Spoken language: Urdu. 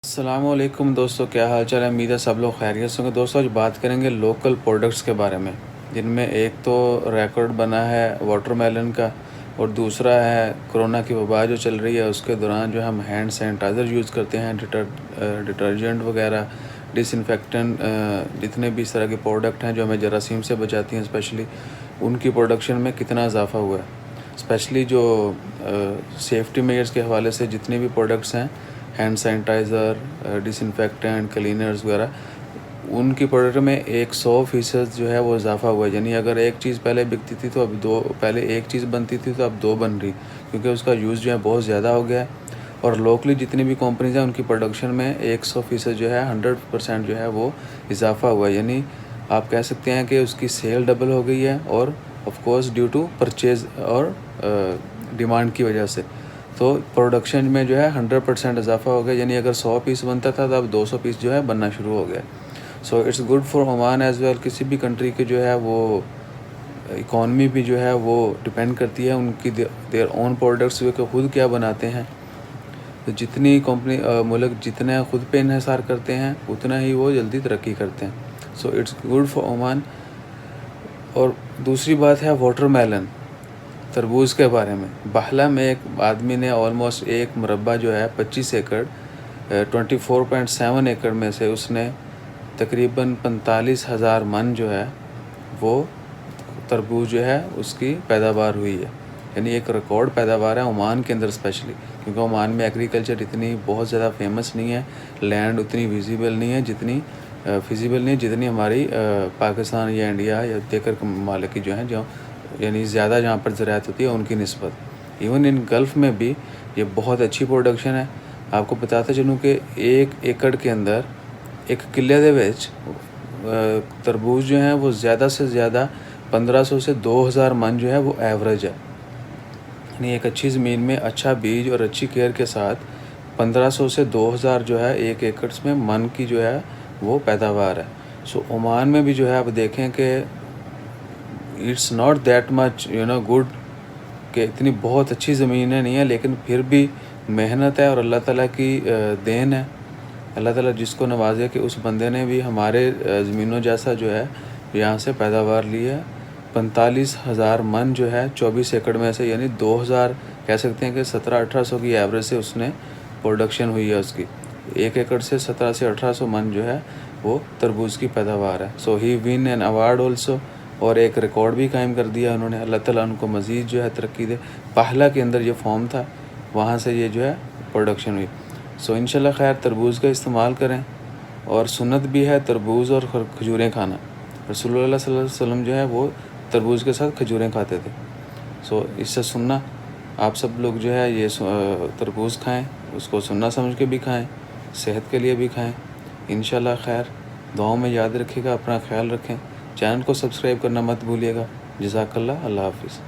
السلام علیکم دوستو، کیا حال چال ہے؟ امید ہے سب لوگ خیریت سے ہوں گے۔ دوستو آج بات کریں گے لوکل پروڈکٹس کے بارے میں، جن میں ایک تو ریکارڈ بنا ہے واٹر میلن کا، اور دوسرا ہے کرونا کی وبا جو چل رہی ہے اس کے دوران جو ہم ہینڈ سینیٹائزر یوز کرتے ہیں، ڈٹرجنٹ وغیرہ، ڈس انفیکٹنٹ، جتنے بھی اس طرح کے پروڈکٹ ہیں جو ہمیں جراثیم سے بچاتی ہیں، اسپیشلی ان کی پروڈکشن میں کتنا اضافہ ہوا ہے۔ اسپیشلی جو سیفٹی میئرز کے حوالے سے جتنے بھی پروڈکٹس ہیں، ہینڈ سینیٹائزر، ڈس انفیکٹنٹ، کلینرز وغیرہ، ان کی پروڈکٹ میں 100% جو ہے وہ اضافہ ہوا ہے۔ یعنی اگر ایک چیز پہلے بکتی تھی تو اب پہلے ایک چیز بنتی تھی تو اب 2 بن رہی، کیونکہ اس کا یوز جو ہے بہت زیادہ ہو گیا ہے۔ اور لوکلی جتنی بھی کمپنیز ہیں ان کی پروڈکشن میں 100% جو ہے 100% جو ہے وہ اضافہ ہوا ہے۔ یعنی آپ کہہ سکتے ہیں کہ اس کی سیل ڈبل ہو گئی ہے، اور of course due to purchase اور ڈیمانڈ کی وجہ سے، تو پروڈکشن میں جو ہے 100% اضافہ ہو گیا۔ یعنی اگر 100 پیس بنتا تھا تو اب 200 پیس جو ہے بننا شروع ہو گیا۔ So it's good for Oman as well. کسی بھی کنٹری کے جو ہے وہ اکانومی بھی جو ہے وہ ڈپینڈ کرتی ہے ان کی دیر اون پروڈکٹس جو کہ خود کیا بناتے ہیں۔ تو جتنی ملک جتنا خود پہ انحصار کرتے ہیں اتنا ہی وہ جلدی ترقی کرتے ہیں۔ So it's good for Oman. اور دوسری بات ہے واٹر میلن، تربوز کے بارے میں۔ باہلا میں ایک آدمی نے آلموسٹ ایک مربع جو ہے 25 ایکڑ 24.7 ایکڑ میں سے اس نے تقریباً 45,000 من جو ہے وہ تربوز جو ہے اس کی پیداوار ہوئی ہے۔ یعنی ایک ریکارڈ پیداوار ہے عمان کے اندر اسپیشلی، کیونکہ عمان میں ایگریکلچر اتنی بہت زیادہ فیمس نہیں ہے، لینڈ اتنی فیزیبل نہیں ہے جتنی ہماری پاکستان یا انڈیا یا دیگر ممالک کی جو ہیں، یعنی زیادہ جہاں پر زراعت ہوتی ہے ان کی نسبت۔ ایون ان گلف میں بھی یہ بہت اچھی پروڈکشن ہے۔ آپ کو بتاتے چلوں کہ 1 ایکڑ کے اندر ایک کلے دے وچ تربوز جو ہیں وہ زیادہ سے زیادہ 1500 سے 2000 من جو ہے وہ ایوریج ہے۔ یعنی ایک اچھی زمین میں اچھا بیج اور اچھی کیئر کے ساتھ 1500 سے 2000 جو ہے 1 ایکڑ میں من کی جو ہے وہ پیداوار ہے۔ سو عمان میں بھی جو ہے آپ دیکھیں کہ it's not that much good, کہ اتنی بہت اچھی زمینیں نہیں ہیں، لیکن پھر بھی محنت ہے اور اللہ تعالیٰ کی دین ہے۔ اللہ تعالیٰ جس کو نوازے کہ اس بندے نے بھی ہمارے زمینوں جیسا جو ہے یہاں سے پیداوار لی ہے۔ 45,000 من جو ہے 24 ایکڑ میں سے، یعنی 2000 کہہ سکتے ہیں کہ 1700-1800 کی ایوریج سے اس نے پروڈکشن ہوئی ہے اس کی۔ 1 ایکڑ سے 1700 سے 1800 من جو ہے وہ تربوز کی پیداوار ہے۔ سو ہی ون این ایوارڈ آلسو، اور ایک ریکارڈ بھی قائم کر دیا انہوں نے۔ اللہ تعالیٰ ان کو مزید جو ہے ترقی دے۔ پہلا کے اندر یہ فارم تھا، وہاں سے یہ جو ہے پروڈکشن ہوئی۔ سو انشاءاللہ خیر تربوز کا استعمال کریں، اور سنت بھی ہے تربوز اور کھجوریں کھانا۔ رسول اللہ صلی اللہ علیہ وسلم جو ہے وہ تربوز کے ساتھ کھجوریں کھاتے تھے۔ سو اس سے سننا آپ سب لوگ جو ہے یہ تربوز کھائیں، اس کو سننا سمجھ کے بھی کھائیں، صحت کے لیے بھی کھائیں۔ انشاءاللہ خیر، دعاؤں میں یاد رکھیے گا، اپنا خیال رکھیں، چینل کو سبسکرائب کرنا مت بھولیے گا۔ جزاک اللہ، اللہ حافظ۔